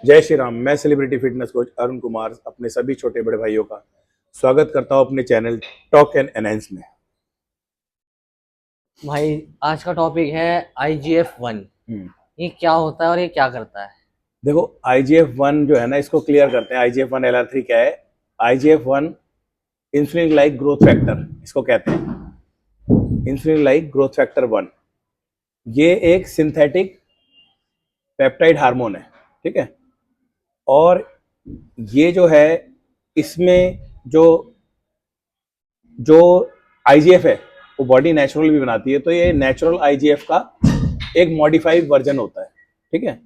जय श्री राम। मैं celebrity fitness coach Arun Kumar अपने सभी छोटे बड़े भाइयों का स्वागत करता हूं अपने चैनल टॉक एंड एनहांस में। भाई आज का टॉपिक है IGF-1। ये क्या होता है और ये क्या करता है? देखो, IGF-1 जो है ना, इसको क्लियर करते हैं। IGF-1 LR3 क्या है? IGF-1 insulin like growth factor इसको कहते हैं। इंसुलिन लाइक ग्रोथ फैक्टर 1 ये एक सिंथेटिक पेप्टाइड हार्मोन है, ठीक है। और ये जो है, इसमें जो जो आईजीएफ है वो बॉडी नेचुरल भी बनाती है, तो ये नेचुरल आईजीएफ का एक मॉडिफाइड वर्जन होता है, ठीक है।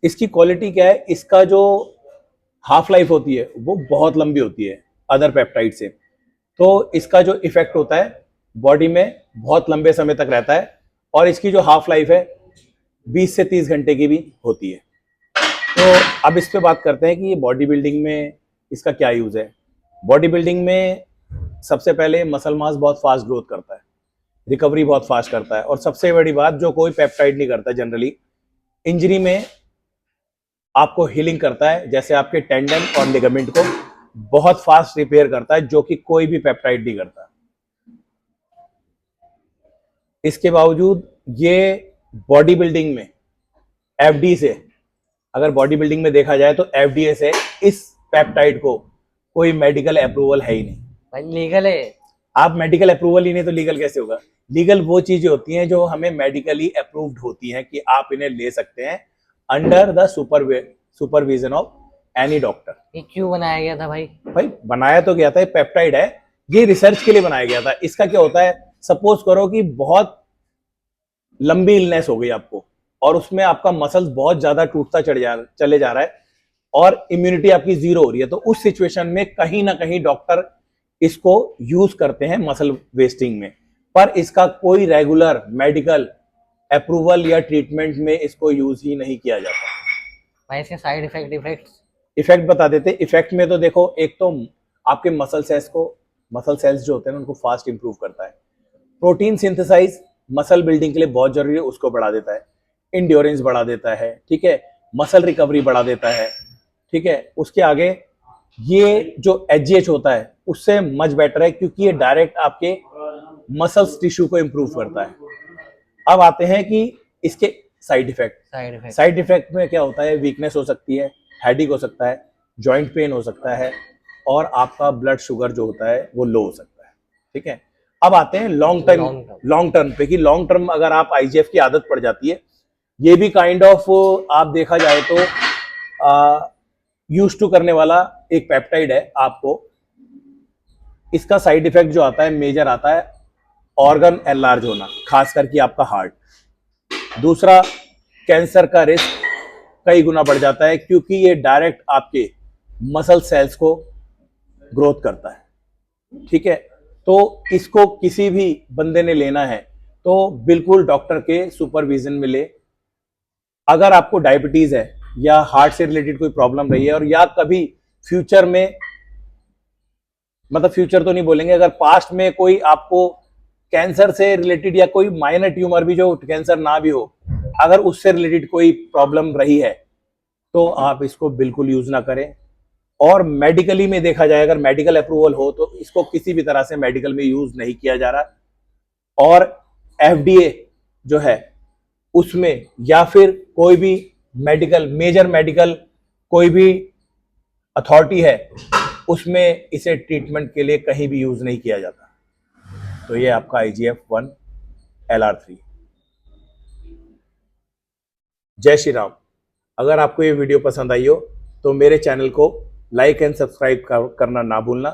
इसकी क्वालिटी क्या है? इसका जो हाफ लाइफ होती है वो बहुत लंबी होती है अदर पेप्टाइड से, तो इसका जो इफेक्ट होता है बॉडी में बहुत लंबे समय तक रहता है। और इसकी जो हाफ लाइफ है 20 से 30 घंटे की भी होती है। तो अब इस पे बात करते हैं कि ये बॉडी बिल्डिंग में इसका क्या यूज है। बॉडी बिल्डिंग में सबसे पहले मसल मास बहुत फास्ट ग्रोथ करता है, रिकवरी बहुत फास्ट करता है, और सबसे बड़ी बात जो कोई पेप्टाइड नहीं करता जनरली, इंजरी में आपको हीलिंग करता है। जैसे आपके टेंडन और लिगामेंट को बहुत फास्ट रिपेयर करता है, जो कि कोई भी पेप्टाइड नहीं करता। इसके बावजूद ये बॉडी बिल्डिंग में एफडी से, अगर बॉडी बिल्डिंग में देखा जाए तो एफडीए से इस पेप्टाइड को कोई मेडिकल अप्रूवल है ही नहीं। भाई लीगल है? आप मेडिकल अप्रूवल ही नहीं तो लीगल कैसे होगा? लीगल वो चीजें होती हैं जो हमें मेडिकली अप्रूव्ड होती हैं कि आप इन्हें ले सकते हैं under the supervision of any doctor. ये क्यों बनाया गया था भाई? भाई बनाया तो गया था, ये पेप्टाइड है, ये रिसर्च के लिए बनाया गया था। इसका क्या होता है, सपोज करो कि बहुत लंबी इलनेस हो गई आपको, और उसमें आपका मसल्स बहुत ज्यादा टूटता चले जा रहा है, और इम्यूनिटी आपकी जीरो हो रही है, तो उस सिचुएशन में कहीं ना कहीं डॉक्टर इसको यूज करते हैं मसल वेस्टिंग में। पर इसका कोई रेगुलर मेडिकल अप्रूवल या ट्रीटमेंट में इसको यूज ही नहीं किया जाता। भाई इसके साइड इफेक्ट बता देते। इफेक्ट में तो देखो, एक तो आपके मसल सेल्स जो होते हैं उनको फास्ट इंप्रूव करता है। प्रोटीन सिंथेसाइज मसल बिल्डिंग के लिए बहुत जरूरी है, उसको बढ़ा देता है। इंड्योरेंस बढ़ा देता है, ठीक है। मसल रिकवरी बढ़ा देता है, ठीक है। उसके आगे ये जो एचजीएच होता है उससे मच बेटर है, क्योंकि ये डायरेक्ट आपके मसल्स टिश्यू को इंप्रूव करता है। अब आते हैं कि इसके साइड इफेक्ट में क्या होता है? वीकनेस हो सकती है, हेडेक हो सकता है, जॉइंट पेन हो सकता है, और आपका ब्लड शुगर जो होता है वो लो हो सकता है, ठीक है। अब आते हैं लॉन्ग टर्म पे, कि लॉन्ग टर्म अगर आप आईजीएफ की आदत पड़ जाती है, ये भी काइंड ऑफ आप देखा जाए तो यूज टू करने वाला एक पेप्टाइड है आपको। इसका साइड इफेक्ट जो आता है मेजर आता है ऑर्गन एनलार्ज होना, खास करके आपका हार्ट। दूसरा, कैंसर का रिस्क कई गुना बढ़ जाता है, क्योंकि ये डायरेक्ट आपके मसल सेल्स को ग्रोथ करता है, ठीक है। तो इसको किसी भी बंदे ने लेना है तो बिल्कुल डॉक्टर के सुपरविजन में ले। अगर आपको डायबिटीज है या हार्ट से रिलेटेड कोई प्रॉब्लम रही है, और या कभी फ्यूचर में, मतलब फ्यूचर तो नहीं बोलेंगे, अगर पास्ट में कोई आपको कैंसर से रिलेटेड या कोई माइनर ट्यूमर भी, जो कैंसर ना भी हो, अगर उससे रिलेटेड कोई प्रॉब्लम रही है, तो आप इसको बिल्कुल यूज ना करें। और मेडिकली में देखा जाए, अगर मेडिकल अप्रूवल हो तो इसको किसी भी तरह से मेडिकल में यूज नहीं किया जा रहा। और एफडीए जो है उसमें, या फिर कोई भी मेजर मेडिकल कोई भी अथॉरिटी है, उसमें इसे ट्रीटमेंट के लिए कहीं भी यूज नहीं किया जाता। तो ये आपका IGF-1 LR3। जय श्री राम। अगर आपको ये वीडियो पसंद आई हो तो मेरे चैनल को लाइक एंड सब्सक्राइब करना ना भूलना।